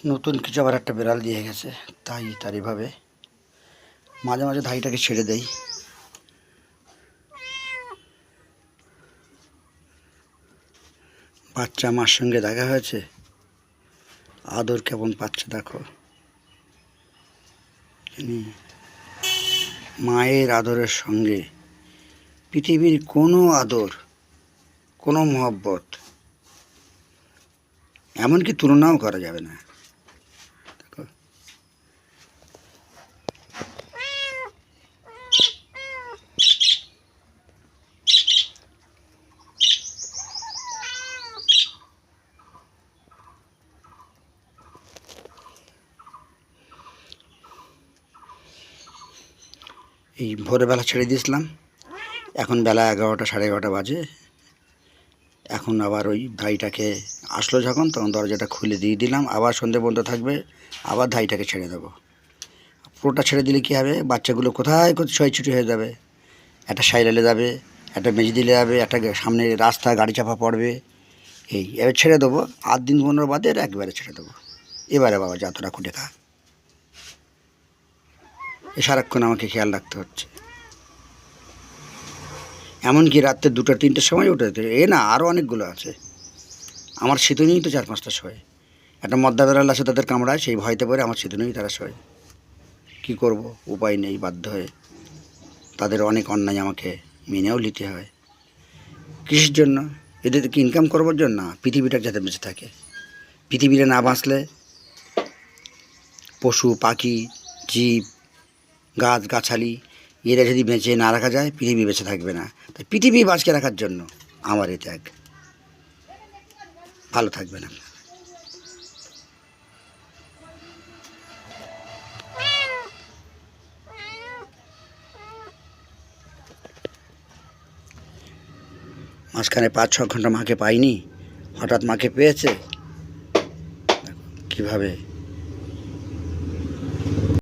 নতুন কিছু আবার একটা বেড়াল দিয়ে গেছে, তাই তার এভাবে মাঝে মাঝে ধাইটাকে ছেড়ে দেই। বাচ্চা মার সঙ্গে দেখা হয়েছে, আদর কেমন পাচ্ছে দেখো। মায়ের আদরের সঙ্গে পৃথিবীর কোনো আদর, কোনো মহব্বত এমনকি তুলনাও করা যাবে না। দেখো এই ভোরবেলা ছেড়ে দিয়েছিলাম, এখন বেলা 11টা 11:30 বাজে। এখন আবার ওই ধাইটাকে আসলো যখন, তখন দরজাটা খুলে দিয়ে দিলাম। আবার সন্ধে পর্যন্ত থাকবে, আবার ধাইটাকে ছেড়ে দেবো। পুরোটা ছেড়ে দিলে কী হবে, বাচ্চাগুলো কোথায় কোথায় ছুটি হয়ে যাবে। একটা সাইলেলে যাবে, একটা মেজি দিলে যাবে, একটা সামনে রাস্তা গাড়ি চাপা পড়বে। এবার ছেড়ে দেবো, 8 দিন 15 বাদে একবারে ছেড়ে দেবো। এবারে বাবা যতটা খুঁটে খা। সারাক্ষণ আমাকে খেয়াল রাখতে হচ্ছে, এমনকি রাত্রে 2টা 3টের সময় উঠে যেতে। না, আরও অনেকগুলো আছে। আমার শীতনেই তো 4-5টা শোয়। একটা মদ্দা বেড়াল আছে, তাদের কামড়ায়, সেই ভয়তে পড়ে আমার শীতনেই তারা শোয়। কী করব, উপায় নেই, বাধ্য হয়ে তাদের অনেক অন্যায় আমাকে মেনেও নিতে হয়। কিসের জন্য? এদের কি ইনকাম করবার জন্য না, পৃথিবীটা যাতে বেঁচে থাকে। পৃথিবীটা না বাঁচলে পশু পাখি জীব গাছগাছালি এরা যদি বেঁচে না রাখা যায়, পৃথিবী বেঁচে থাকবে না। তাই পৃথিবী বাঁচিয়ে রাখার জন্য আমার এই ত্যাগ। ভালো থাকবে না। মাঝখানে 5-6 ঘন্টা মাকে পাইনি, হঠাৎ মাকে পেয়েছে। কীভাবে